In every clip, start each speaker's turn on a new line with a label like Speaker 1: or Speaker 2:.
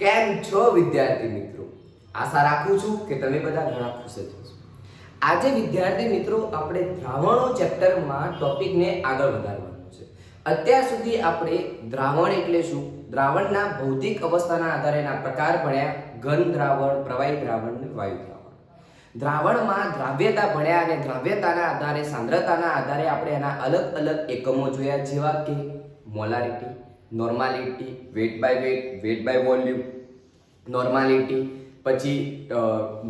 Speaker 1: કેમ છો વિદ્યાર્થી મિત્રો? આશા રાખું છું કે તમે બધા ઘણા ખુશ જ હશો. આજે વિદ્યાર્થી મિત્રો આપણે દ્રાવણો ચેપ્ટરમાં ટોપિકને આગળ વધારવાનું છે. અત્યાર સુધી આપણે દ્રાવણ એટલે શું, દ્રાવણના ભૌતિક અવસ્થાના આધારે એના પ્રકાર ભણ્યા: ઘન દ્રાવણ, પ્રવાહી દ્રાવણ અને વાયુ દ્રાવણ. દ્રાવણમાં દ્રાવ્યતા ભણ્યા અને દ્રાવ્યતાના આધારે, સાંદ્રતાના આધારે આપણે એના અલગ અલગ એકમો જોયા, જેવા કે molarity, normality, weight by weight, weight by volume, normality, પછી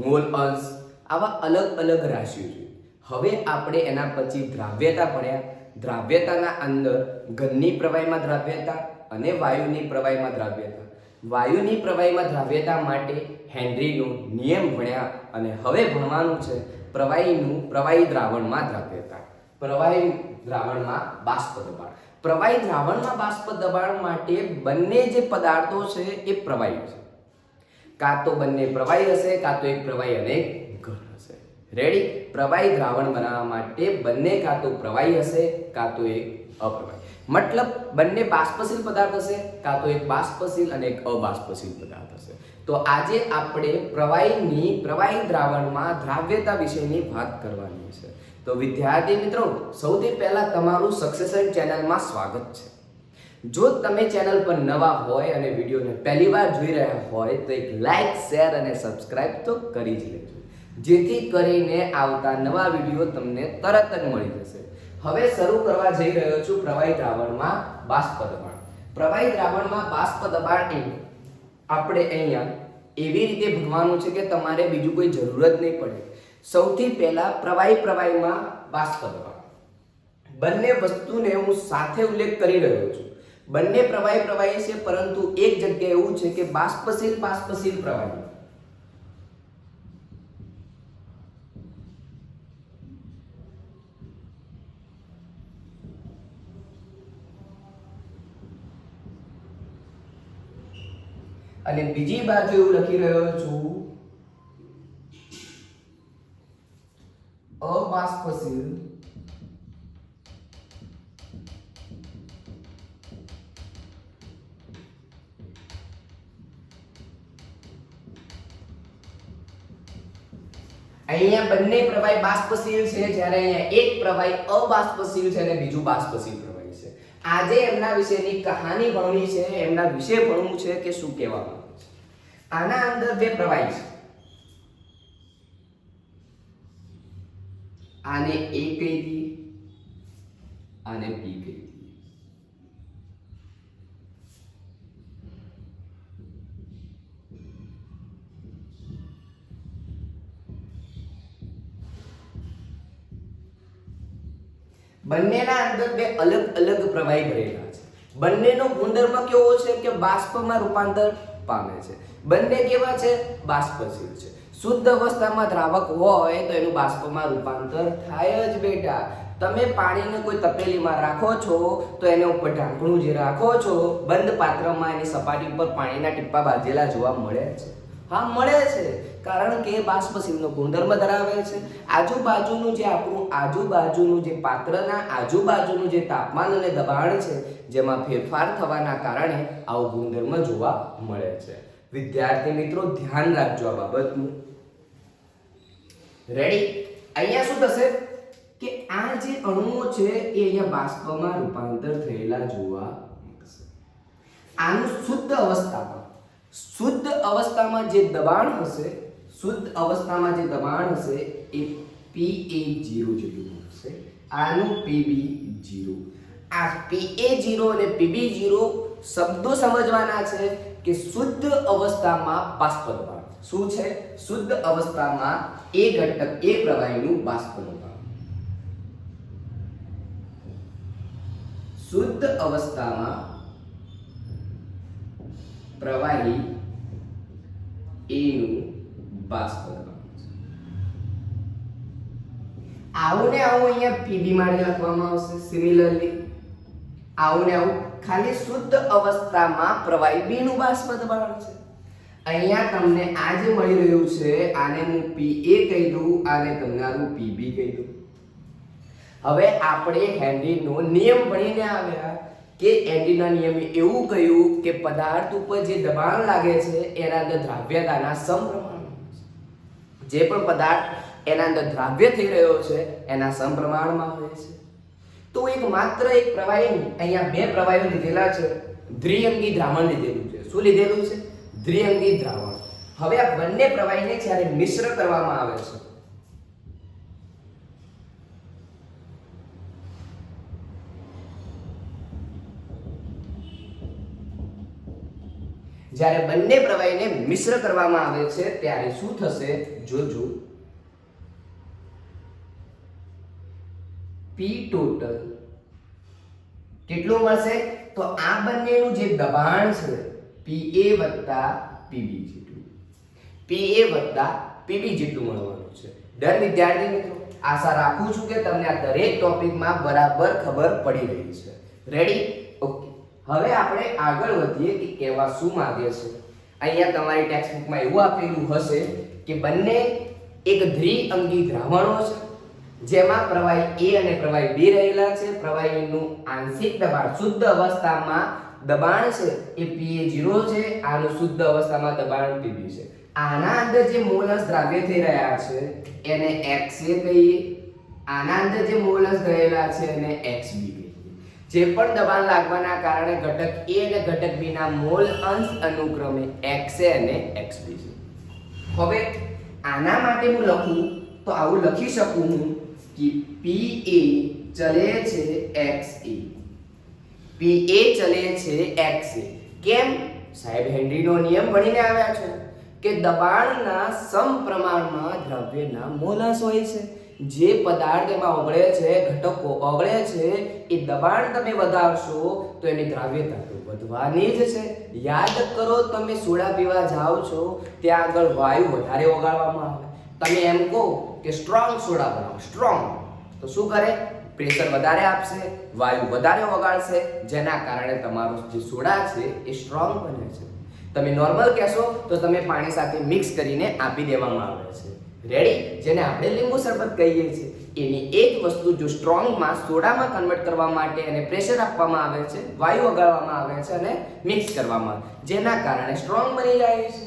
Speaker 1: મોલ અંશ, આવા અલગ અલગ રાશિઓ જોઈએ. હવે આપણે એના પછી દ્રાવ્યતા ભણ્યા. દ્રાવ્યતાના અંદર ઘનની પ્રવાહીમાં દ્રાવ્યતા અને વાયુની પ્રવાહીમાં દ્રાવ્યતા. વાયુની પ્રવાહીમાં દ્રાવ્યતા માટે હેનરીનો નિયમ ભણ્યા અને હવે ભણવાનું છે પ્રવાહી દ્રાવણમાં દ્રાવ્યતા. પ્રવાહી દ્રાવણમાં બાષ્પ દબાણ. પ્રવાહી દ્રાવણમાં બાષ્પ દબાણ માટે બંને જે પદાર્થો છે એ પ્રવાહી છે. કાં તો બંને પ્રવાહી હશે, કાં તો એક પ્રવાહી અને એક ઘન હશે. રેડી? પ્રવાહી દ્રાવણ બનાવવા માટે બંને કાં તો પ્રવાહી હશે, કાં તો એક અપ્રવાહી. મતલબ બંને બાષ્પશીલ પદાર્થ હશે, કાં તો એક બાષ્પશીલ અને એક અબાષ્પશીલ પદાર્થ હશે. તો આજે આપણે પ્રવાહી દ્રાવણમાં દ્રાવ્યતા વિશેની વાત કરવાની છે. તો વિદ્યાર્થી મિત્રો, સૌથી પહેલા તમારું સક્સેસન ચેનલમાં સ્વાગત છે. જો તમે ચેનલ પર નવા હોય અને વિડીયોને પહેલી વાર જોઈ રહ્યા હોય તો એક લાઈક, શેર અને સબસ્ક્રાઇબ તો કરી જ લેજો, જેથી કરીને આવતા નવા વિડીયો તમને તરત જ મળી જશે. હવે શરૂ કરવા જઈ રહ્યો છું પ્રવાહી દ્રાવણમાં બાષ્પ દબાણ. પ્રવાહી દ્રાવણમાં બાષ્પ દબાણ આપણે અહીંયા એવી રીતે ભણવાનું છે કે તમારે બીજું કોઈ જરૂર જ નહીં પડે. સૌથી પહેલા પ્રવાહીમાં બાષ્પ દબાણ, બંને વસ્તુને હું સાથે ઉલ્લેખ કરી રહ્યો છું. બંને પ્રવાહી છે, પરંતુ એક જગ્યાએ એવું છે કે બાષ્પશીલ પ્રવાહી. અને બીજી બાજુ એવું લખી રહ્યો છું અબાષ્પશીલ અહીંયા બંને પ્રવાહી બાષ્પશીલ છે, જ્યારે અહીંયા એક પ્રવાહી અબાષ્પશીલ છે અને બીજું બાષ્પશીલ પ્રવાહી છે. આજે એમના વિશેની કહાની ભણવી છે, એમના વિશે ભણવું છે કે શું કહેવામાં આવે છે. આના અંદર બે પ્રવાહી છે, આને A કહી દઈએ, આને B કહી દઈએ. બંનેના અંદર બે અલગ અલગ પ્રવાહી ભરેલા છે. બંનેનો ગુણધર્મ કેવો છે કે બાષ્પમાં રૂપાંતર પામે છે. બંને કેવા છે? બાષ્પશીલ છે. શુદ્ધ અવસ્થામાં દ્રાવક હોય તો એનું બાષ્પમાં રૂપાંતર થાય જ બેટા. તમે પાણીને કોઈ તપેલીમાં રાખો છો તો એને ઉપર ઢાંકણું જે રાખો છો, બંધ પાત્રમાં એની સપાટી ઉપર પાણીના ટીપા બાંધેલા જોવા મળે છે. હા, મળે છે, કારણ કે બાષ્પશીલનો ગુણધર્મ ધરાવે છે. આજુબાજુનું જે પાત્રના આજુબાજુનું જે તાપમાન અને દબાણ છે, જેમાં ફેરફાર થવાના કારણે આવો ગુણધર્મ જોવા મળે છે. વિદ્યાર્થી મિત્રો, ધ્યાન રાખજો આ બાબતનું. રેડી? અહીંયા શું થશે કે આ જે અણુઓ છે એ અહીંયા બાષ્પમાં રૂપાંતર થયેલા જોવા મળશે. આનું શુદ્ધ અવસ્થામાં જે દબાણ હશે, એ PA0 જેટલું હશે. આનું PB0. આ PA0 અને PB0 શબ્દો સમજવાના છે કે શુદ્ધ અવસ્થામાં બાષ્પ દબાણ શું છે? શુદ્ધ અવસ્થામાં એ પ્રવાહીનું બાષ્પ દબાણ. શુદ્ધ અવસ્થામાં પ્રવાહી A નું બાષ્પ દબાણ. આવું ને આવું અહીંયા PB માટે લખવામાં આવશે. સિમિલરલી આવું ને આવું ખાલી શુદ્ધ અવસ્થામાં પ્રવાહી B નું બાષ્પ દબાણ છે. અહીંયા તમને આ જે મળી રહ્યું છે આને હું PA કહી દઉં, આને તમારું PB કહી દઉં. હવે આપણે હેનરીનો નિયમ ભણીને આવ્યા કે એન્ડીના નિયમે એવું કહ્યું કે પદાર્થ ઉપર જે દબાણ લાગે છે એના અંદર દ્રાવ્યતાના સમપ્રમાણમાં જે પણ પદાર્થ એના અંદર દ્રાવ્ય થઈ રહ્યો છે એના સમપ્રમાણમાં હોય છે. તો એક માત્ર એક પ્રવાહી અહીંયા બે પ્રવાહીઓ લીધેલા છે, દ્વિઅંગી દ્રાવણ લીધેલું છે. શું લીધેલું છે? દ્વિઅંગી દ્રાવણ. હવે આ બંને પ્રવાહીને જ્યારે મિશ્ર કરવામાં આવે છે જ્યારે બંને પ્રવાહીને મિશ્ર કરવામાં આવે છે ત્યારે શું થશે જોજો. P ટોટલ કેટલું મળશે? તો આ બંનેનું જે દબાણ છે PA PB જેટલું, PA PB જેટલું મળવાનું છે. ડન વિદ્યાર્થી મિત્રો, આશા રાખું છું કે તમને આ દરેક ટોપિકમાં બરાબર ખબર પડી રહી છે. રેડી? ઓકે. હવે આપણે આગળ વધીએ કે કહેવા શું માંગે છે. અહીંયા તમારી ટેક્સ્ટ બુકમાં એવું આપેલું હશે કે બંને એક દ્વિઅંગી દ્રાવણો છે જેમાં પ્રવાહી A અને પ્રવાહી B રહેલા છે. પ્રવાહીનું આંશિક દબાણ શુદ્ધ અવસ્થામાં દબાણ છે એ PA0 છે, આનું શુદ્ધ અવસ્થામાં દબાણ PB છે. આના અંદર જે મોલસ દ્રાવ્ય થઈ રહ્યા છે એને XA કહીએ, આના અંદર જે મોલસ રહેલા છે એને XB કહીએ. જે પણ દબાણ લાગવાના કારણે ઘટક A અને ઘટક B ના મોલ અંશ અનુક્રમે XA અને XB છે. હવે આના માટે હું લખું તો આવું લખી શકું હું કે PA ચલે છે XA, PA ચલે છે XA. કેમ? સાહેબ હેનરીનો નિયમ ભણીને આવ્યા છો કે દબાણના સમપ્રમાણમાં દ્રવ્યના મોલસ હોય છે. જે પદાર્થ એમાં ઓગળે છે, ઘટકો ઓગળે છે, એ દબાણ તમે વધારશો તો એની દ્રાવ્યતા તો વધવાની જ છે. યાદ કરો, તમે સોડા પીવા જાઓ છો ત્યાં આગળ વાયુ વધારે ઓગાળવામાં આવે. તમે એમ કહો કે સ્ટ્રોંગ સોડા બનાવો, સ્ટ્રોંગ, તો શું કરે? પ્રેશર વધારે આપશે, વાયુ વધારે ઓગાળશે, જેના કારણે તમારો જે સોડા છે એ સ્ટ્રોંગ બને છે. તમે નોર્મલ કહેશો તો તમે પાણી સાથે મિક્સ કરીને આપી દેવામાં આવે છે. રેડી? જેને આપણે લીંબુ શરબત કહીએ છીએ. એની એક વસ્તુ જો સ્ટ્રોંગમાં સોડામાં કન્વર્ટ કરવા માટે એને પ્રેશર આપવામાં આવે છે, વાયુ ઓગાળવામાં આવે છે અને મિક્સ કરવામાં આવે, જેના કારણે સ્ટ્રોંગ બની જાય છે.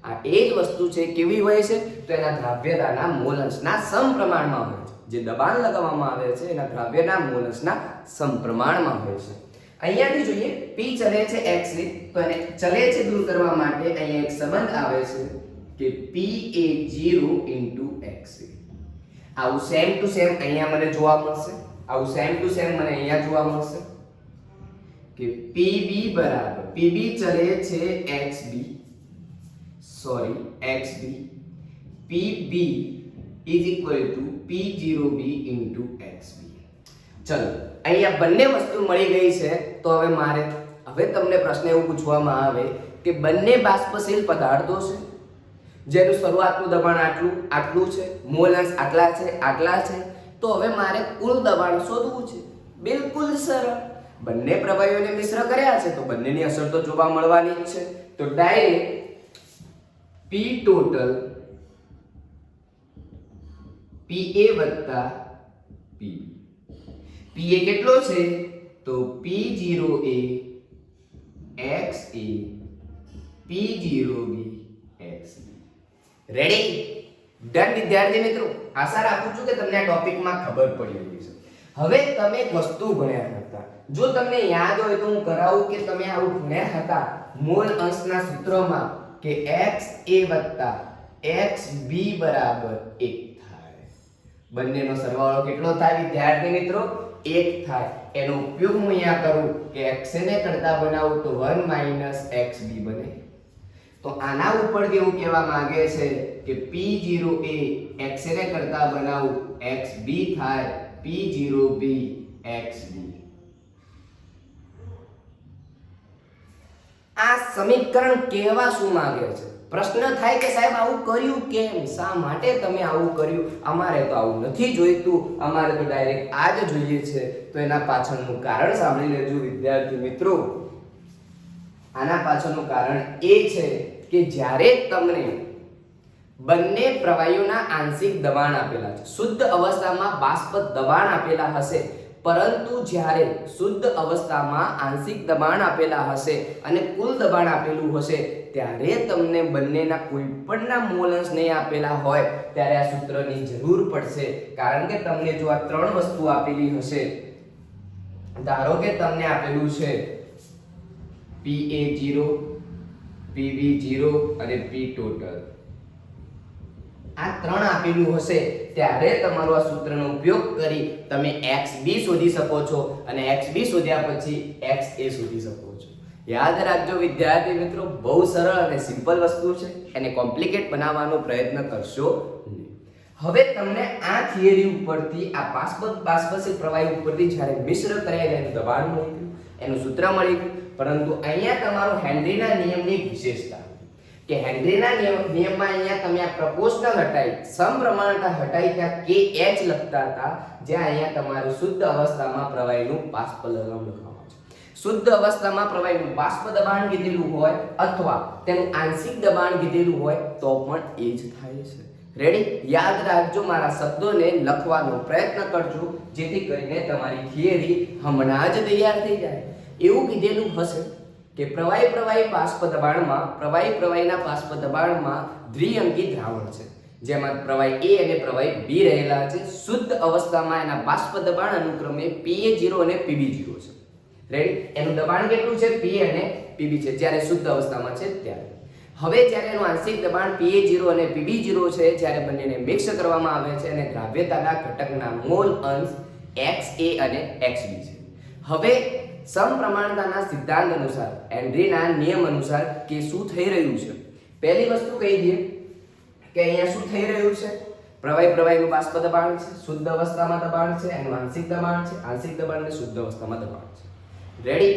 Speaker 1: આ એ જ વસ્તુ છે. કેવી હોય છે? તો એના દ્રાવ્યતાના મોલન્સના સમપ્રમાણમાં હોય છે. જે દબાણ લગાવવામાં આવે છે એના દ્રાવ્યના મોલન્સના સમપ્રમાણમાં હોય છે. અહીંયાથી જોઈએ P ચલે છે XA, તો એને ચલે છે દૂર કરવા માટે અહીંયા એક સંબંધ આવે છે કે PA0 XA. આવું સેમ ટુ સેમ અહીંયા મને જોવા મળશે, આવું સેમ ટુ સેમ મને અહીંયા જોવા મળશે કે PB ચલે છે XB, PB is equal to P0B into XB. ચલો, અહીંયા બંને વસ્તુ મળી ગઈ છે. તો હવે તમને પ્રશ્ન એવું પૂછવામાં આવે કે બંને બાષ્પશીલ પદાર્થો છે જેનું શરૂઆતનું દબાણ આટલું છે, મોલ અંશ આટલા છે, તો હવે મારે કુલ દબાણ શોધવું છે. બિલકુલ સરળ. બંને પ્રવાહીઓને મિશ્ર કર્યા છે તો બંનેની અસર તો જોવા મળવાની જ છે. તો direct P total PA PB. PA કેટલો છે? તો P0A XA, P0B XB. Ready? Done વિદ્યાર્થી મિત્રો, આશા રાખું છું કે તમને આ ટોપિકમાં ખબર પડી ગઈ છે. હવે તમે એક વસ્તુ ભણ્યા હતા, જો તમને યાદ હોય તો હું કરાવું કે તમે આવું ભણ્યા હતા મોલ અંશના સૂત્રમાં કે XA XB બરાબર 1 થાય. બંનેનો સરવાળો કેટલો થાય વિદ્યાર્થી મિત્રો? 1 થાય. એનો ઉપયોગ હું અહીંયા કરું કે XA ને કરતા બનાવું તો 1 XB બને. તો આના ઉપરથી એવું કહેવા માંગે છે કે P0A XA ને કરતા બનાવું XB થાય, P0B XB. આ સમીકરણ કહેવા શું માંગે છે? પ્રશ્ન થાય કે સાહેબ આવું કર્યું કેમ? શા માટે તમે આવું કર્યું? અમારે તો આવું નથી જોઈતું, અમારે તો ડાયરેક્ટ આ જ જોઈએ છે. તો એના પાછળનું કારણ સાંભળી લેજો વિદ્યાર્થી મિત્રો. આના પાછળનું કારણ એ છે કે જ્યારે તમને બંને પ્રવાહીઓના આંશિક દબાણ આપેલા છે, શુદ્ધ અવસ્થામાં બાષ્પ દબાણ આપેલા હશે, પરંતુ જ્યારે શુદ્ધ અવસ્થામાં આંશિક દબાણ આપેલા હશે અને કુલ દબાણ આપેલું હશે ત્યારે તમને બંનેના કોઈ પણના મોલ અંશ નહીં આપેલા હોય ત્યારે આ સૂત્રની જરૂર પડશે. કારણ કે તમને જો આ ત્રણ વસ્તુ આપેલી હશે, ધારો કે તમને આપેલું છે PA0, PB0 અને P ટોટલ, આ ત્રણ આપેલું હશે ત્યારે તમારો આ સૂત્રનો ઉપયોગ કરી તમે XB શોધી શકો છો અને XB શોધ્યા પછી XA શોધી શકો છો. યાદ રાખજો વિદ્યાર્થી મિત્રો, બહુ સરળ અને સિમ્પલ વસ્તુ છે, એને કોમ્પ્લિકેટ બનાવવાનો પ્રયત્ન કરશો નહીં. હવે તમને આ થિયરી ઉપરથી, આ બાષ્પશીલ પ્રવાહી ઉપરથી જ્યારે મિશ્ર કરાયેલા એનું દબાણ મળી ગયું, એનું સૂત્ર મળી ગયું, પરંતુ અહીંયા તમારો હેનરીના નિયમની વિશેષતા કે હેનરીના નિયમમાં અહીંયા તમે આ પ્રપોર્શનલ હટાઈ, સમપ્રમાણતા હટાઈ ત્યાં KH લખતા હતા, જ્યાં અહીંયા તમારું શુદ્ધ અવસ્થામાં પ્રવાહીનું બાષ્પ લગામ લખવામાં છે. શુદ્ધ અવસ્થામાં પ્રવાહીનું બાષ્પ દબાણ કીધેલું હોય અથવા તેનું આંશિક દબાણ કીધેલું હોય તો પણ એ જ થાય છે. રેડી? યાદ રાખજો, મારા શબ્દોને લખવાનો પ્રયત્ન કરજો જેથી કરીને તમારી થિયરી હમણાં જ તૈયાર થઈ જાય. એવું કીધેલું હશે કે પ્રવાહીના બાષ્પ દબાણમાં દ્વિઅંકી દ્રાવણ છે, જેમાં પ્રવાહી A અને પ્રવાહી B રહેલા છે. શુદ્ધ અવસ્થામાં એના બાષ્પ દબાણ અનુક્રમે PA0 અને PB0 છે. રેડી? એનું દબાણ કેટલું છે? P અને PB છે જ્યારે શુદ્ધ અવસ્થામાં છે ત્યારે. હવે જ્યારે એનું આંશિક દબાણ PA0 અને PB0 છે, જ્યારે બંનેને મિક્સ કરવામાં આવે છે અને દ્રાવ્યતાના ઘટકના મોલ અંશ XA અને XB છે. હવે સમપ્રમાણતાના સિદ્ધાંત અનુસાર, હેનરીના નિયમ અનુસાર કે શું થઈ રહ્યું છે, પહેલી વસ્તુ કહી દઈએ કે અહીંયા શું થઈ રહ્યું છે. પ્રવાહીનું બાષ્પ દબાણ છે, શુદ્ધ અવસ્થામાં દબાણ છે, એનું આંશિક દબાણ છે, આંશિક દબાણ અને શુદ્ધ અવસ્થામાં દબાણ છે. રેડી?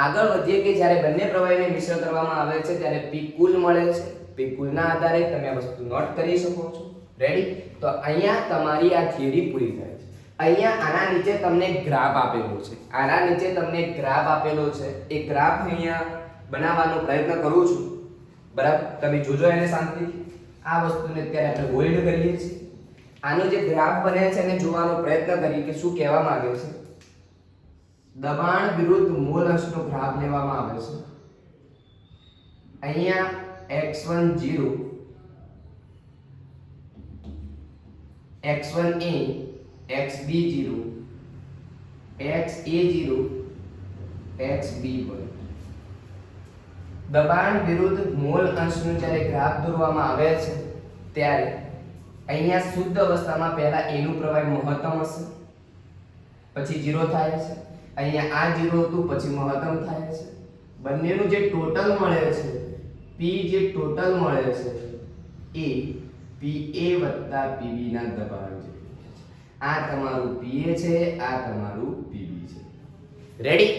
Speaker 1: આગળ વધીએ કે જ્યારે બંને પ્રવાહીને મિશ્ર કરવામાં આવે છે ત્યારે P કુલ મળે છે. P કુલના આધારે તમે આ વસ્તુ નોટ કરી શકો છો. રેડી? તો અહીંયા તમારી આ થિયરી પૂરી થાય છે. અહીંયા આના નીચે તમને ગ્રાફ આપેલો છે, આના નીચે તમને ગ્રાફ આપેલો છે. એ ગ્રાફ અહીંયા બનાવવાનો પ્રયત્ન કરું છું, બરાબર? તમે જોજો એને શાંતિથી. આ વસ્તુને અત્યારે આપણે હોલ્ડ કરીએ છીએ. આનો જે ગ્રાફ બને છે એને જોવાનો પ્રયત્ન કરીએ કે શું કહેવા માંગે છે. દબાણ વિરુદ્ધ મોલ અંશનો ગ્રાફ લેવામાં આવે છે. અહીંયા x10, x1a, xb0, xa0, xb1. દબાણ વિરુદ્ધ મોલ અંશનું જ્યારે ગ્રાફ દોરવામાં આવે છે ત્યારે અહીંયા શુદ્ધ અવસ્થામાં પહેલા a નું પ્રવાહી મહત્તમ હશે, પછી 0 થાય છે. અહીંયા આ 0 હતું, પછી મહત્તમ થાય છે. બંનેનું જે ટોટલ મળે છે, P જે ટોટલ મળે છે એ PA PB ના દબાણ છે. આ તમારું PA છે, આ તમારું PB છે. રેડી?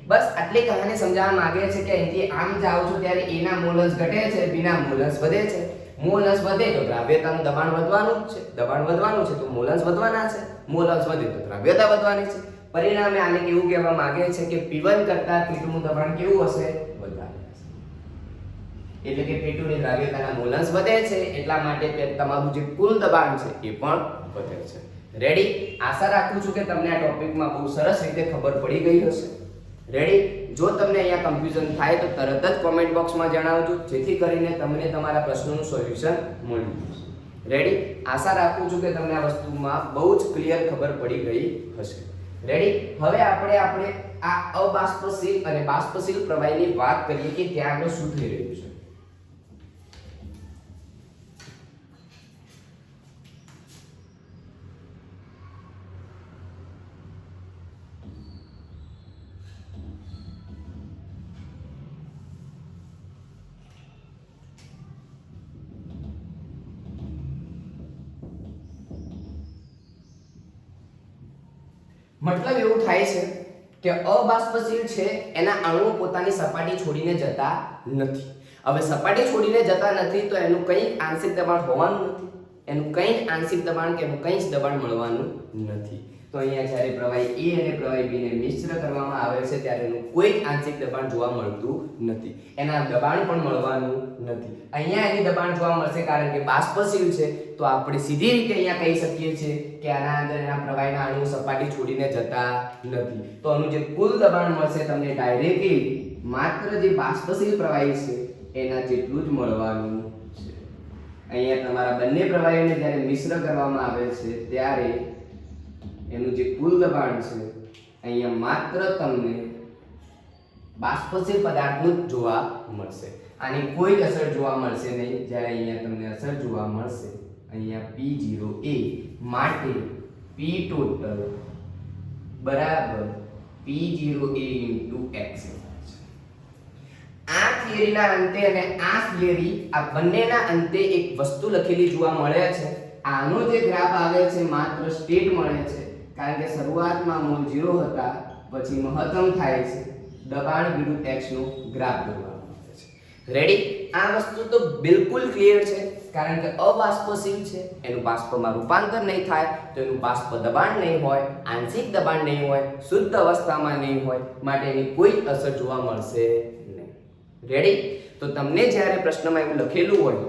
Speaker 1: બસ આટલી કહાની સમજાવવા માંગે છે કે અહીંથી આમ જાઓ છો ત્યારે A ના મોલ અંશ ઘટે છે, B ના મોલ અંશ વધે છે. મોલ અંશ વધે તો દ્રાવ્યતાનું દબાણ વધવાનું છે, દબાણ વધવાનું છે તો મોલ અંશ વધવાના છે, મોલ અંશ વધે તો દ્રાવ્યતા વધવાની છે. પરિણામે આને કેવું કહેવા માંગે છે કે P1 કરતા P2 નું દબાણ કેવું હશે? વધારે હશે. એટલે કે P2 ની દ્રાવ્યતાના મોલ અંશ વધે છે, એટલા માટે તમારું જે કુલ દબાણ છે એ પણ વધે છે. રેડી? આશા રાખું છું કે તમને આ ટોપિકમાં બહુ સરસ રીતે ખબર પડી ગઈ હશે. રેડી? જો તમને અહીંયા કન્ફ્યુઝન થાય તો તરત જ કોમેન્ટ બોક્સમાં જણાવજો, જેથી કરીને તમને તમારા પ્રશ્નોનું સોલ્યુશન મળી જશે. રેડી? આશા રાખું છું કે તમને આ વસ્તુમાં બહુ જ ક્લિયર ખબર પડી ગઈ હશે. રેડી? હવે આપણે આ અબાષ્પશીલ અને બાષ્પશીલ પ્રવાહીની વાત કરીએ કે ત્યાં આગળ શું થઈ રહ્યું છે. મતલબ એવું થાય છે કે અબાષ્પશીલ છે એના અણુઓ પોતાની સપાટી છોડીને જતા નથી. હવે સપાટી છોડીને જતા નથી તો એનું કંઈ આંશિક દબાણ હોવાનું નથી, એનું કંઈ આંશિક દબાણ કે એનું કંઈ જ દબાણ મળવાનું નથી. તો તો અહીંયા જ્યારે પ્રવાહી A અને પ્રવાહી B ને મિશ્ર કરવામાં આવે છે ત્યારે એનું કોઈ જ આંશિક દબાણ જોવા મળતું નથી, એના દબાણ પણ મળવાનું નથી. અહીંયા એની દબાણ જોવા મળશે કારણ કે બાષ્પશીલ છે, તો આપણે સીધી રીતે અહીંયા કહી શકીએ છીએ કે આના અંદર એના પ્રવાહીના અણુ સપાટી છોડીને જતા નથી. તો આનું જે કુલ દબાણ મળશે તમને ડાયરેક્ટલી માત્ર જે બાષ્પશીલ પ્રવાહી છે એના જેટલું જ મળવાનું છે. અહીંયા તમારા બંને પ્રવાહીઓને જ્યારે મિશ્ર કરવામાં આવે છે ત્યારે એનું જે કુલ દબાણ છે અહીંયા માત્ર તમને બાષ્પશીલ પદાર્થનું જ જોવા મળશે, આની કોઈ જ અસર જોવા મળશે નહીં. જ્યારે અહીંયા તમને અસર જોવા મળશે અહીંયા P0A માટે P ટોટલ બરાબર P0A x. આ થિયરીના અંતે અને આ થિયરી આ બંનેના અંતે એક વસ્તુ લખેલી જોવા મળે છે. આનો જે ગ્રાફ આવે છે માત્ર સ્ટેટ મળે છે કારણ કે શરૂઆતમાં મોલ 0 હતા, પછી મહત્તમ થાય છે, દબાણ વિરુદ્ધ x નો ગ્રાફ દોરવામાં આવે છે. રેડી? આ વસ્તુ તો બિલકુલ ક્લિયર છે કારણ કે અબાષ્પશીલ છે, એનું બાષ્પમાં રૂપાંતર નહીં થાય તો એનું બાષ્પ દબાણ નહીં હોય, આંશિક દબાણ નહીં હોય, શુદ્ધ અવસ્થામાં નહીં હોય, માટે એની કોઈ અસર જોવા મળશે નહીં. રેડી? તો તમને જ્યારે પ્રશ્નમાં એવું લખેલું હોય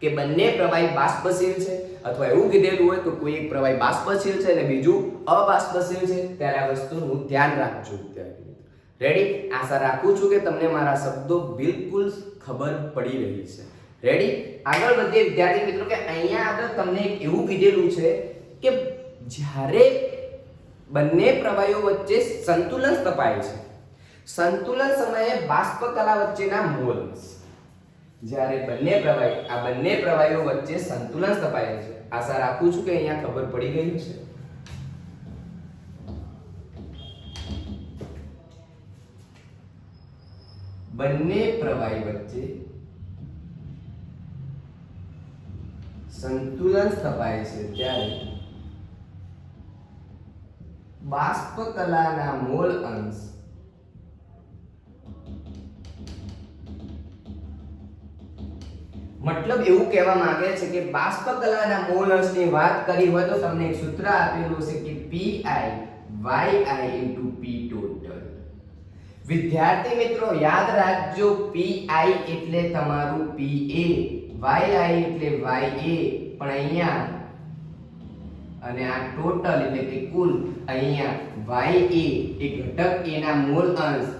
Speaker 1: કે બંને પ્રવાહી બાષ્પશીલ છે અથવા એવું કીધેલું હોય તો કોઈ એક પ્રવાહી બાષ્પશીલ છે અને બીજું અબાષ્પશીલ છે ત્યારે આ વસ્તુનું ધ્યાન રાખજો વિદ્યાર્થી મિત્રો. રેડી? આશા રાખું છું કે તમને મારા શબ્દો બિલકુલ ખબર પડી રહી છે. રેડી? આગળ વધીએ વિદ્યાર્થી મિત્રો કે અહીંયા આગળ તમને એક એવું કીધેલું છે કે જ્યારે બંને પ્રવાહીઓ વચ્ચે સંતુલન સ્થપાય છે, સંતુલન સમયે બાષ્પ કલા વચ્ચેના મોલ, જ્યારે બંને પ્રવાહીઓ વચ્ચે સંતુલન સ્થપાય છે, આશા રાખું છું કે અહીંયા ખબર પડી ગઈ છે. બંને પ્રવાહી વચ્ચે સંતુલન સ્થપાય છે ત્યારે બાષ્પ કલાના મોલ અંશ મતલબ એવું કહેવા માંગે છે કે બાષ્પ કલાના મોલ અંશની વાત કરી હોય તો તમને એક સૂત્ર આપેલું છે કે PI YI P total. વિદ્યાર્થી મિત્રો યાદ રાખજો, PI એટલે તમારું PA, YI એટલે YA, પણ અહીંયા અને આ ટોટલ એટલે કે કુલ, અહીંયા YA એ ઘટક A ના મોલ અંશ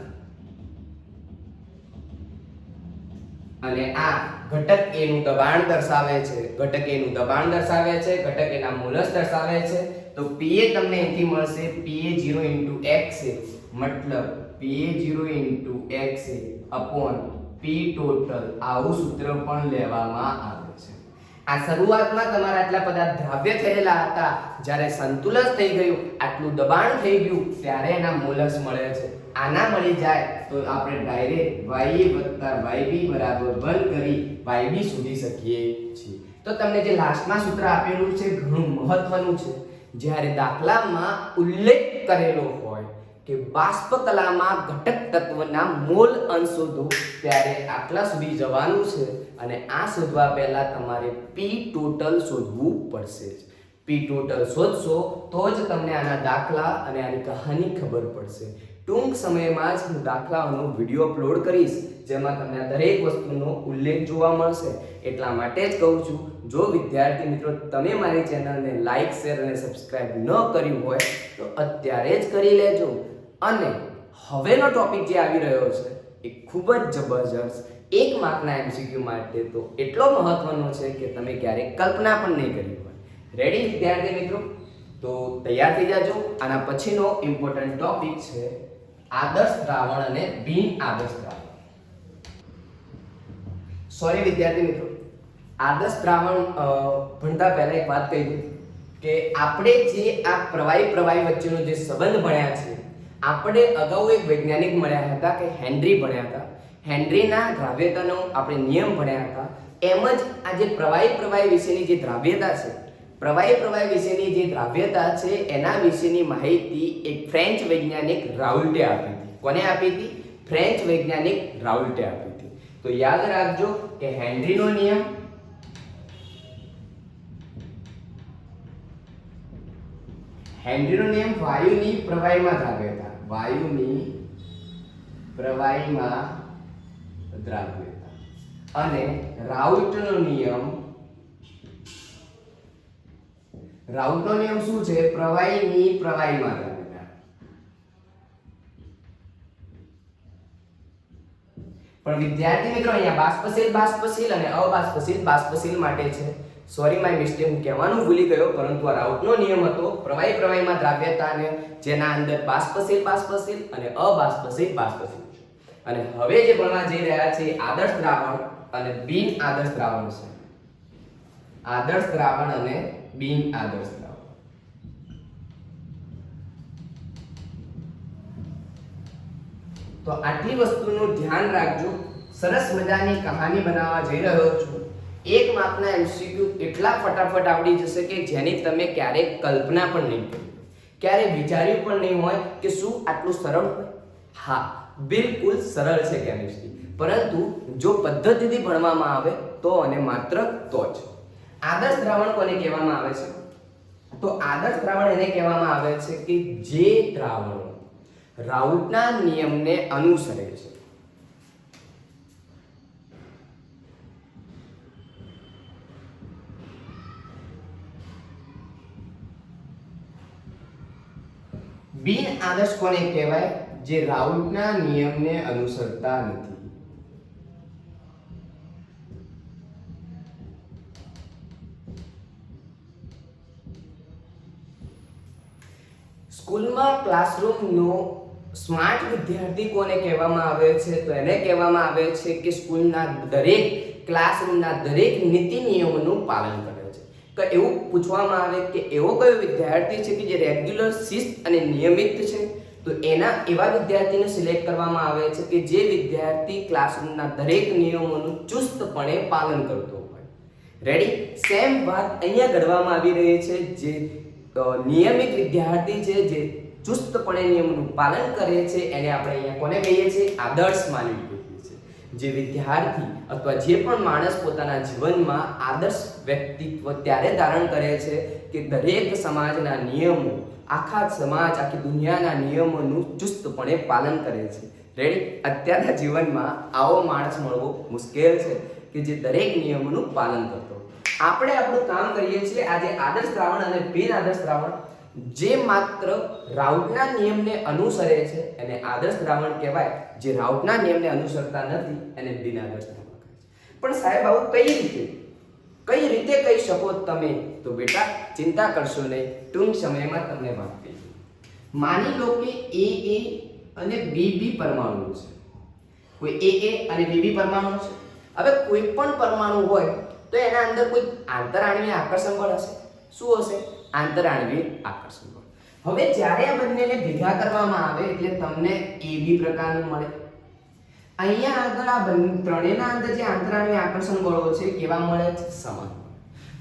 Speaker 1: અને આ ઘટક A નું દબાણ દર્શાવે છે, ઘટક A નું દબાણ દર્શાવે છે, ઘટક A ના મોલસ દર્શાવે છે. તો PA તમને અહીંથી મળશે PA0 x મતલબ PA0 x upon P total. આવું સૂત્ર પણ લેવામાં આવે છે. આ શરૂઆતમાં તમારા આટલા બધા દ્રાવ્ય થયેલા હતા, જ્યારે સંતુલન થઈ ગયું, આટલું દબાણ થઈ ગયું ત્યારે એના મોલસ મળે છે. આના મળી જાય તો આપણે ડાયરેક્ટ YA YB બરાબર 1 કરી YB શોધી શકીએ છીએ. તો તમને જે લાસ્ટમાં સૂત્ર આપેલું છે ઘણું મહત્વનું છે. જ્યારે દાખલામાં ઉલ્લેખ કરેલો હોય કે બાષ્પ કલામાં ઘટક તત્વના મોલ અંશ શોધો ત્યારે આટલા સુધી જવાનું છે અને આ શોધવા પહેલા તમારે P ટોટલ શોધવું પડશે. P ટોટલ શોધશો તો જ તમને આના દાખલા અને આની કહાની ખબર પડશે. ટૂંક સમયમાં જ હું દાખલાઓનો વિડીયો અપલોડ કરીશ જેમાં તમને દરેક વસ્તુનો ઉલ્લેખ જોવા મળશે. એટલા માટે જ કહું છું, જો વિદ્યાર્થી મિત્રો તમે મારી ચેનલને લાઈક, શેર અને સબસ્ક્રાઇબ ન કર્યું હોય તો અત્યારે જ કરી લેજો. અને હવેનો ટોપિક જે આવી રહ્યો છે એ ખૂબ જ જબરજસ્ત, 1 માર્કના MCQ માટે તો એટલો મહત્વનો છે કે તમે ક્યારેય કલ્પના પણ નહીં કરી હોય. રેડી વિદ્યાર્થી મિત્રો? તો તૈયાર થઈ જાજો. આના પછીનો ઇમ્પોર્ટન્ટ ટોપિક છે આદર્શ દ્રાવણ અને બિન આદર્શ દ્રાવણ. સોરી વિદ્યાર્થી મિત્રો, આદર્શ દ્રાવણ ભણતા પહેલા એક વાત કહી દઉં કે આપણે જે આ પ્રવાહી વચ્ચેનો જે સંબંધ ભણ્યા છે, આપણે અગાઉ એક વૈજ્ઞાનિક મળ્યા હતા કે હેનરી ભણ્યા હતા. હેનરીના દ્રાવ્યતાનો આપણે નિયમ ભણ્યા હતા. એમ જ આ જે પ્રવાહી વિશેની જે દ્રાવ્યતા છે, પ્રવાહી વિશેની જે દ્રાવ્યતા છે એના વિશેની માહિતી એક ફ્રેન્ચ વૈજ્ઞાનિક રાઉલ્ટે આપી હતી. કોને આપી હતી? ફ્રેન્ચ વૈજ્ઞાનિક રાઉલ્ટે આપી હતી. તો યાદ રાખજો કે હેનરીનો નિયમ, હેનરીનો નિયમ વાયુની પ્રવાહીમાં દ્રાવ્યતા, વાયુની પ્રવાહીમાં દ્રાવ્યતા, અને રાઉટનો નિયમ શું છે? પ્રવાહીની પ્રવાહીમાં દ્રાવ્યતા. પણ વિદ્યાર્થી મિત્રો અહીંયા બાષ્પશીલ અને બાષ્પશીલ માટે છે. સોરી માય મિસ્ટેક, હું કહેવાનું ભૂલી ગયો, પરંતુ આ રાઉટનો નિયમ હતો પ્રવાહીમાં દ્રાવ્યતા અને જેના અંદર બાષ્પશીલ અને અબાષ્પશીલ છે. અને હવે જે ભણવા જઈ રહ્યા છે આદર્શ દ્રાવણ અને બિન આદર્શ દ્રાવણ છે. આદર્શ દ્રાવણ અને બિન આદર્શ દ્રાવણ. તો આટલી વસ્તુનું ધ્યાન રાખજો. સરસ મજાની કહાની બનાવવા જઈ રહ્યો છું. એક માર્કના MCQ એટલા ફટાફટ આવડી જશે કે જેની તમે ક્યારેય કલ્પના પણ નહીં કરી, ક્યારેય વિચાર્યું પણ નહીં હોય કે શું આટલું સરળ હોય. હા, બિલકુલ સરળ છે કેમિસ્ટ્રી, પરંતુ જો પદ્ધતિથી ભણવામાં આવે તો અને માત્ર તો જ. આદર્શ દ્રાવણ કોને કહેવામાં આવે છે? તો આદર્શ દ્રાવણ એને કહેવામાં આવે છે કે જે દ્રાવણો રાઉટના નિયમને અનુસરે છે. બિન આદર્શ કોને કહેવાય? જે રાઉટના નિયમને અનુસરતા નથી. સ્કૂલમાં ક્લાસરૂમનો સ્માર્ટ વિદ્યાર્થી કોને કહેવામાં આવે છે? તો એને કહેવામાં આવે છે કે સ્કૂલના દરેક ક્લાસરૂમના દરેક નીતિ નિયમોનું પાલન કરે છે. તો એવું પૂછવામાં આવે કે એવો કયો વિદ્યાર્થી છે કે જે રેગ્યુલર, શિસ્ત અને નિયમિત છે? તો એવા વિદ્યાર્થીને સિલેક્ટ કરવામાં આવે છે કે જે વિદ્યાર્થી ક્લાસરૂમના દરેક નિયમોનું ચુસ્તપણે પાલન કરતો હોય. રેડી? સેમ વાત અહીંયા ઘડવામાં આવી રહી છે. જે નિયમિત વિદ્યાર્થી છે, જે ચુસ્તપણે નિયમોનું પાલન કરે છે, એને આપણે અહીંયા કોને કહીએ છીએ? આદર્શ માનવી કહીએ છીએ. જે વિદ્યાર્થી અથવા જે પણ માણસ પોતાના જીવનમાં આદર્શ વ્યક્તિત્વ ત્યારે ધારણ કરે છે કે દરેક સમાજના નિયમો, આખા સમાજ, આખી દુનિયાના નિયમોનું ચુસ્તપણે પાલન કરે છે. રેડી? અત્યારના જીવનમાં આવો માણસ મળવો મુશ્કેલ છે કે જે દરેક નિયમોનું પાલન કરતો. આપણે આપણું કામ કરીએ છીએ. આજે આદર્શ દ્રાવણ અને બિન આદર્શ દ્રાવણ, જે માત્ર રાઉટના નિયમને અનુસરે છે એને આદર્શ દ્રાવણ કહેવાય. જે રાઉટના નિયમને અનુસરતા નથી એને બિન આદર્શ દ્રાવણ કહેવાય. પણ સાહેબ આવું કઈ રીતે કહી શકો તમે? તો બેટા ચિંતા કરશો નહીં, ટૂંક સમયમાં તમને વાત કહીશ. માની લો કે AA અને BB પરમાણુ છે. કોઈ AA અને BB પરમાણુ છે. હવે કોઈ પણ પરમાણુ હોય તો એના અંદર કોઈ આંતરાણ્વીય આકર્ષણ બળ હશે. શું હશે? આંતરાણ્વીય આકર્ષણ બળ. હવે જ્યારે આ બંનેને ભેગા કરવામાં આવે એટલે તમને AB પ્રકારનું મળે. અહીંયા આગળ આ ત્રણેયના અંદર જે આંતરાણ્વીય આકર્ષણ બળો છે કેવા મળે છે? સમાન.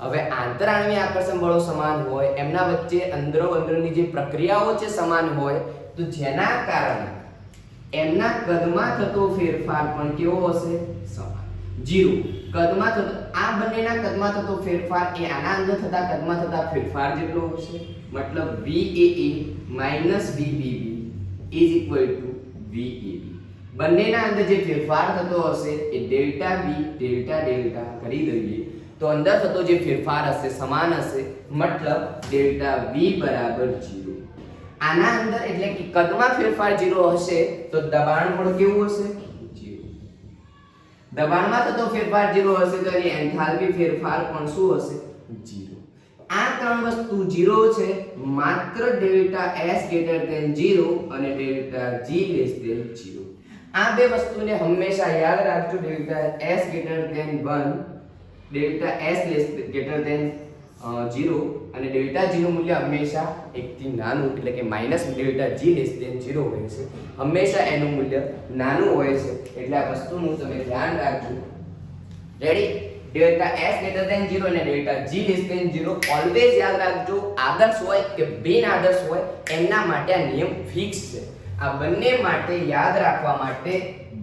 Speaker 1: હવે આંતરાણ્વીય આકર્ષણ બળો સમાન હોય, એમના વચ્ચે અંદરોઅંદરની જે પ્રક્રિયાઓ છે સમાન હોય, તો જેના કારણે એમના કદમાં થતો ફેરફાર પણ કેવો હશે? સમાન. 0. કદમાં થતો, આ બંનેના કદમાં થતો ફેરફાર એ આના અંદર થતા કદમાં થતા ફેરફાર જેટલો હશે. મતલબ VAA - VBB = VAB. બંનેના અંદર જે ફેરફાર થતો હશે એ ડેલ્ટા V ડેલ્ટા કરી દઈએ તો અંદર થતો જે ફેરફાર હશે સમાન હશે. મતલબ ડેલ્ટા V = 0. આના અંદર એટલે કે કદમાં ફેરફાર 0 હશે તો દબાણ પણ કેવું હશે? 0. દબાણમાં થતો ફેરફાર 0 હશે તો એની એન્થાલ્પી ફેરફાર પણ શું હશે? 0. આ ત્રણ વસ્તુ 0 છે માત્ર ડેલ્ટા S > 0 અને ડેલ્ટા G < 0. આ બે વસ્તુને હંમેશા યાદ રાખજો. ડેલ્ટા S > 1, ડેલ્ટા S > 0 અને ડેલ્ટા G નું મૂલ્ય હંમેશા 1 થી નાનું એટલે કે માઈનસ ડેલ્ટા G < 0 હોય છે. હંમેશા એનું મૂલ્ય નાનું હોય છે. એટલે આ વસ્તુનું તમે ધ્યાન રાખજો. રેડી? ડેલ્ટા S > 0 અને ડેલ્ટા G < 0 ઓલવેઝ યાદ રાખજો. આદર્શ હોય કે બિન આદર્શ હોય એમના માટે આ નિયમ ફિક્સ છે. આ બંને માટે યાદ રાખવા માટે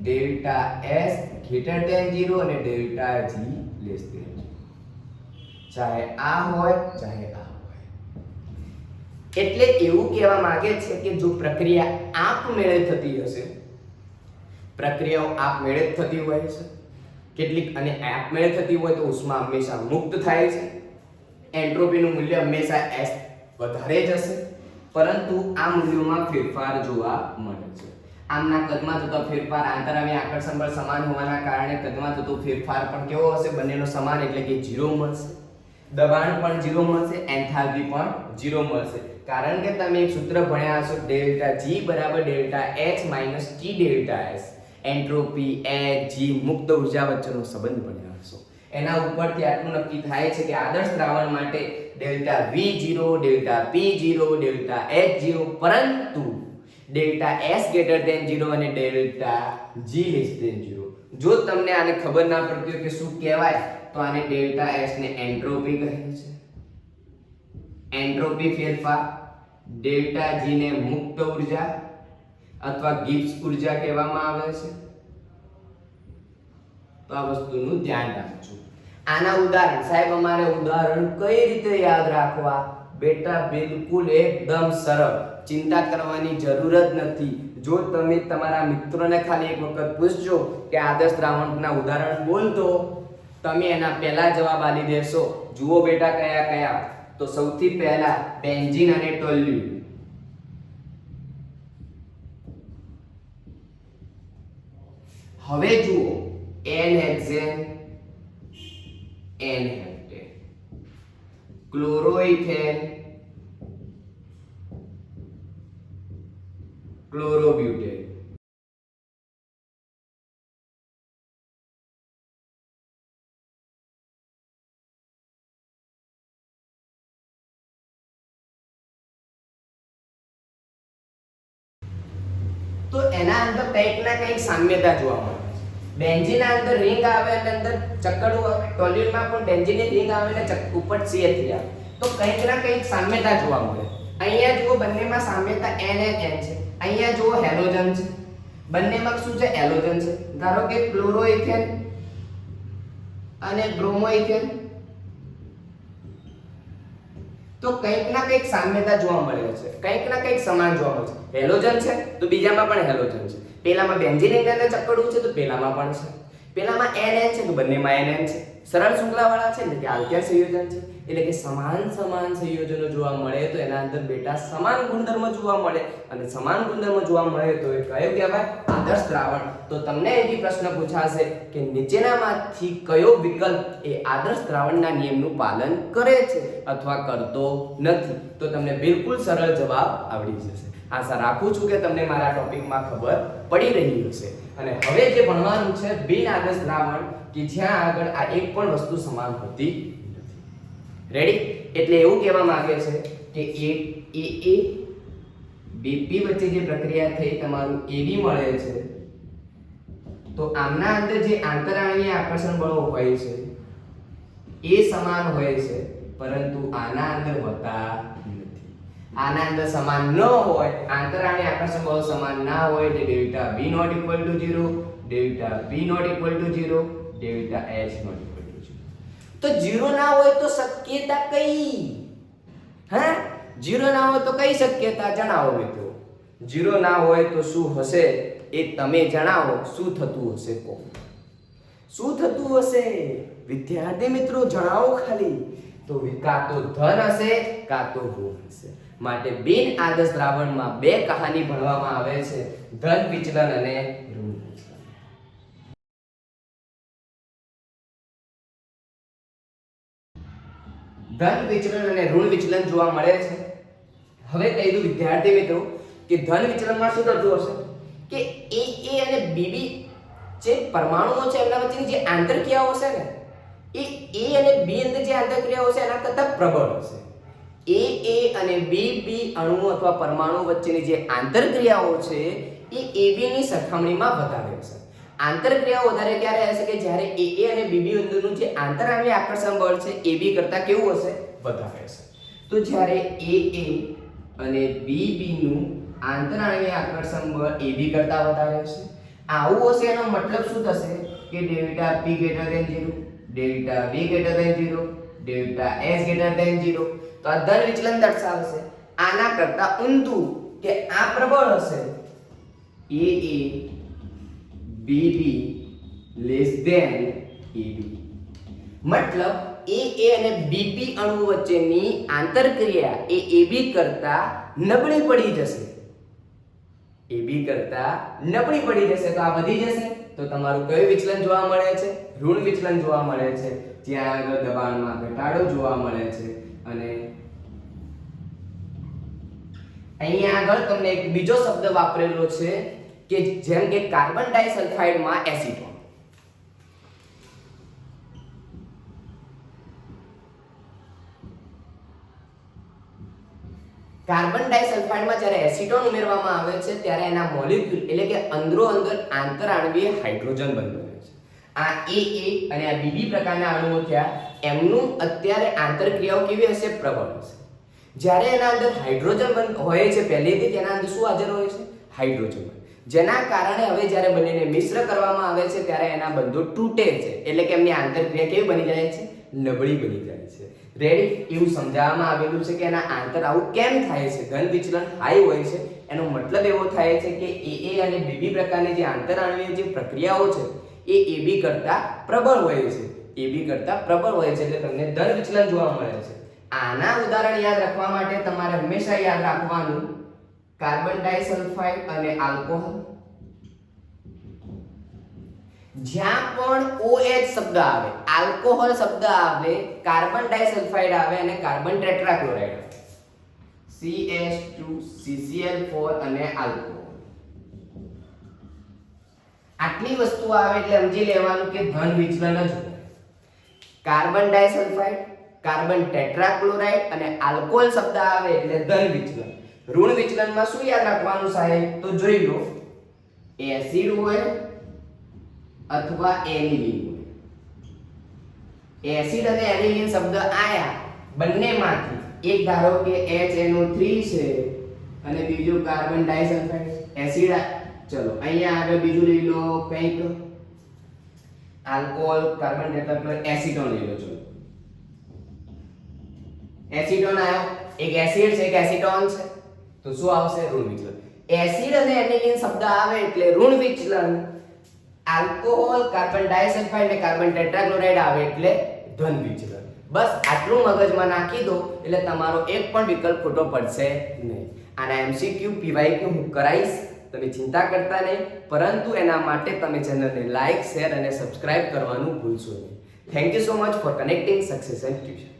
Speaker 1: ડેલ્ટા S > 0 અને ડેલ્ટા G < 0. ચાહે આ હોય ચાહે આ હોય. એટલે એવું કહેવા માંગે છે કે જો પ્રક્રિયા આપમેળે થતી હશે, પ્રક્રિયાઓ આપમેળે જ થતી હોય છે કેટલીક, અને આપમેળે થતી હોય તો ઉષ્મા હંમેશા મુક્ત થાય છે, એન્ટ્રોપીનું મૂલ્ય હંમેશા S વધારે જ હશે, પરંતુ આ મૂલ્યોમાં ફેરફાર જોવા મળે છે. આમના કદમાં થતો ફેરફાર આંતરામી આકર્ષણ બળ સમાન હોવાના કારણે કદમાં થતો ફેરફાર પણ કેવો હશે? બંનેનો સમાન, એટલે કે 0 મળશે. દબાણ પણ 0 મળશે, એન્થાલ્પી પણ 0 મળશે, કારણ કે તમે એક સૂત્ર ભણ્યા હશો ડેલ્ટા G બરાબર delta H minus T delta S. Entropy, H, G મુક્ત ઉર્જા વચ્ચેનો સંબંધ ભણ્યા હશો. એના ઉપરથી આટલું નક્કી થાય છે કે આદર્શ દ્રાવણ માટે delta V0, delta P0, delta H0, પરંતુ ડેલ્ટા S ગ્રેટર ધેન 0 અને ડેલ્ટા G લેસ ધેન 0. જો તમને આને ખબર ના પડતી હોય કે શું કહેવાય, તો આને ડેલ્ટા S ને એન્ટ્રોપી કહે છે. એન્ટ્રોપી ફેરફાર, ડેલ્ટા G ને મુક્ત ઉર્જા અથવા ગિબ્સ ઉર્જા કહેવામાં આવે છે. તો આ વસ્તુનું ધ્યાન રાખજો. આના ઉદાહરણ સાહેબ, અમારે ઉદાહરણ કઈ રીતે યાદ રાખવા? બેટા બિલકુલ એકદમ સરળ, ચિંતા કરવાની જરૂર જ નથી. જો તમે તમારા મિત્રોને ખાલી એક વખત પૂછજો કે આદર્શ દ્રાવણના ઉદાહરણ બોલ, તો તમે એના પહેલા જવાબ આપી દેશો. જુઓ બેટા કયા કયા? તો સૌથી પહેલા બેન્ઝીન અને ટોલ્યુએન. હવે જુઓ N-હેક્સેન, N-હેપ્ટેન, ક્લોરોઇથેન, ક્લોરોબ્યુટેન. તો એના અંદર કંઈક ના કંઈક સામ્યતા જોવા મળે છે. બેન્ઝીનના અંદર રિંગ આવે અને અંદર ચક્કડું આવે, ટોલ્યુએનમાં પણ બેન્ઝીનની રિંગ આવે અને ઉપર CH3 આવે. તો કંઈક ના કંઈક સામ્યતા જોવા મળે. અહીંયા જુઓ બંનેમાં સામ્યતા N અને N છે. અહીંયા જુઓ હેલોજન છે. બંનેમાં શું છે? હેલોજન છે. ધારો કે ક્લોરોઇથેન અને બ્રોમોઇથેન, તો કંઈક ના કંઈક સામ્યતા જોવા મળે છે, કંઈક ના કંઈક સમાન જોવા મળે છે. હેલોજન છે તો બીજામાં પણ હેલોજન છે. પેલામાં બેન્ઝીન અને ચક્કડું છે તો પેલામાં પણ છે. પેલામાં NN છે તો બંનેમાં NN છે. સરળ શૃંખલાવાળા છે એટલે કે આલ્કેન સંયોજન છે, એટલે કે સમાન સંયોજનો જોવા મળે તો એના અંદર બેટા સમાન ગુણધર્મ જોવા મળે, અને સમાન ગુણધર્મ જોવા મળે તો એ કયો કહેવાય? આદર્શ દ્રાવણ. તો તમને એથી પ્રશ્ન પૂછાશે કે નીચેનામાંથી કયો વિકલ્પ એ આદર્શ દ્રાવણના નિયમનું પાલન કરે છે અથવા કરતો નથી? તો તમને બિલકુલ સરળ જવાબ આવડી જશે. આશા રાખું છું કે તમને મારા ટોપિકમાં ખબર પડી રહી હશે. અને હવે જે ભણવાનું છે બિન આદર્શ દ્રાવણ, કે જ્યાં આગળ આ એક પણ વસ્તુ સમાન હોતી નથી. રેડી? એટલે એવું કહેવા માંગે છે કે AA BP વચ્ચે જે પ્રક્રિયા થઈ તમારું AB મળે છે, તો આમના અંદર જે આંતરાણીય આકર્ષણ બળો હોય છે એ સમાન હોય છે, પરંતુ આના અંદર હોતા નથી. આના અંદર સમાન ન હોય, આંતરાણીય આકર્ષણ બળો સમાન ના હોય એટલે delta B not equal to 0, delta B not equal to 0, delta H not equal to 0. તો 0 ના હોય તો શક્યતા કઈ? હા, 0 ના હોય તો કઈ શક્યતા જણાવો મિત્રો. 0 ના હોય તો શું હશે એ તમે જણાવો. શું થતું હશે? કો શું થતું હશે વિદ્યાર્થી મિત્રો? જણાવો ખાલી. તો કાં તો ધન હશે કાં તો ઋણ હશે. માટે બિન આદર્શ દ્રાવણમાં બે કહાની ભણવામાં આવે છે, ધન વિચલન અને ઋણ વિચલન. ધન વિચલન અને ઋણ વિચલન જોવા મળે છે. હવે કહી દઉં વિદ્યાર્થી મિત્રો કે ધન વિચલનમાં શું થતું હશે કે AA અને BB જે પરમાણુઓ છે એમના વચ્ચેની જે આંતરક્રિયાઓ છે ને, એ A અને B અંદર જે આંતરક્રિયાઓ છે એના કરતાં પ્રબળ હશે. AA અને BB અણુઓ અથવા પરમાણુ વચ્ચેની જે આંતરક્રિયાઓ છે એ AB ની સરખામણીમાં વધારે હશે. આંતરક્રિયાઓ વધારે ક્યારે હશે કે જ્યારે AA અને BB અંદરનું જે આંતરાણ્વીય આકર્ષણ બળ છે AB કરતાં કેવું હશે? વધારે હશે. તો જ્યારે AA અને BB નું આંતરાણ્વીય આકર્ષણ બળ AB કરતાં વધારે હશે. આવું હશે એનો મતલબ શું થશે કે delta P greater than 0, delta B greater than 0, delta S greater than 0. તો આ ધન વિચલન દર્શાવશે. આના કરતા ઊંધું કે આ પ્રબળ હશે AA BB less than AB, મતલબ AA અને BP અણુ વચ્ચેની આંતરક્રિયા એ AB કરતા નબળી પડી જશે. AB કરતા નબળી પડી જશે તો આ વધી જશે તો તમારું કયું વિચલન જોવા મળે છે? ઋણ વિચલન જોવા મળે છે. જ્યાં આગળ દબાણમાં ઘટાડો જોવા મળે છે. અને અહીંયા આગળ તમને એક બીજો શબ્દ વાપરેલો છે કે જેમ કે કાર્બન ડાઇસલ્ફાઇડમાં એસિટોન. કાર્બન ડાઇસલ્ફાઇડમાં જ્યારે એસિટોન ઉમેરવામાં આવે છે ત્યારે એના મોલેક્યુલ એટલે કે અંદરો અંદર આંતરાણવીય હાઇડ્રોજન બંધ બને છે. આ AA અને આ BB પ્રકારના અણુઓ થયા, એમનું અત્યારે આંતરક્રિયાઓ કેવી હશે? પ્રબળ હશે. જ્યારે એના અંદર હાઇડ્રોજન બંધ હોય છે પહેલેથી, તેના અંદર શું હાજર હોય છે? હાઇડ્રોજન, જેના કારણે હવે જ્યારે બંનેને મિશ્ર કરવામાં આવે છે ત્યારે એના બંધો તૂટે છે, એટલે કે એમની આંતરક્રિયા કેવી બની જાય છે? નબળી બની જાય છે. રેડી? એવું સમજાવવામાં આવેલું છે કે એના આંતર આવું કેમ થાય છે? ઘન વિચલન હાઈ હોય છે એનો મતલબ એવો થાય છે કે AA અને BB પ્રકારની જે આંતરાણવીય જે પ્રક્રિયાઓ છે એ AB કરતા પ્રબળ હોય છે. AB કરતા પ્રબળ હોય છે એટલે તમને ધન વિચલન જોવા મળે છે. આના ઉદાહરણ યાદ રાખવા માટે તમારે હંમેશા યાદ રાખવાનું કાર્બન ડાઇસલ્ફાઇડ અને આલ્કોહોલ. જ્યાં પણ OH શબ્દ આવે, આલ્કોહોલ શબ્દ આવે, કાર્બન ડાઇસલ્ફાઇડ આવે અને કાર્બન ટેટ્રાક્લોરાઇડ આવે, CH2CCl4 અને આલ્કોહોલ. આટલી વસ્તુ આવે એટલે સમજી લેવાનું કે ધન વિચલન જ હોય. કાર્બન ડાઇસલ્ફાઇડ, કાર્બન ટેટ્રાક્લોરાઇડ અને આલ્કોહોલ શબ્દ આવે એટલે ધન વિચલન. ઋણ વિચલનમાં શું યાદ રાખવાનું સાહેબ? તો જોઈ લો, એસિડ હોય અથવા એનિલિન હોય. એસિડ અને એનિલિન શબ્દ આયા બંનેમાંથી એક ધારો કે HNO3 છે અને બીજું કાર્બન ડાઇસલ્ફાઇડ એસિડ. ચલો અહીંયા આગળ બીજું લઈ લો કંઈક આલ્કોહોલ, કાર્બન ટેટ્રાક્લોરાઇડ, એસિટોન લઈ લો. ચલો એસિટોન આવ્યો, એક એસિડ છે એક એસિટોન છે તો શું આવશે? ઋણ વિચલન. એસિડ અને એનિલિન શબ્દ આવે એટલે ઋણ વિચલન. આલ્કોહોલ, કાર્બન ડાઇસલ્ફાઇડ અને કાર્બન ટેટ્રાક્લોરાઇડ આવે એટલે ધન વિચલન. બસ આટલું મગજમાં નાખી દો એટલે તમારો એક પણ વિકલ્પ ખોટો પડશે નહીં. આના MCQ PYQ હું કરાઈશ, તમે ચિંતા કરતા નહીં, પરંતુ એના માટે તમે ચેનલને લાઈક, શેર અને સબસ્ક્રાઇબ કરવાનું ભૂલશો નહીં. Thank you so much for connecting success and tuition.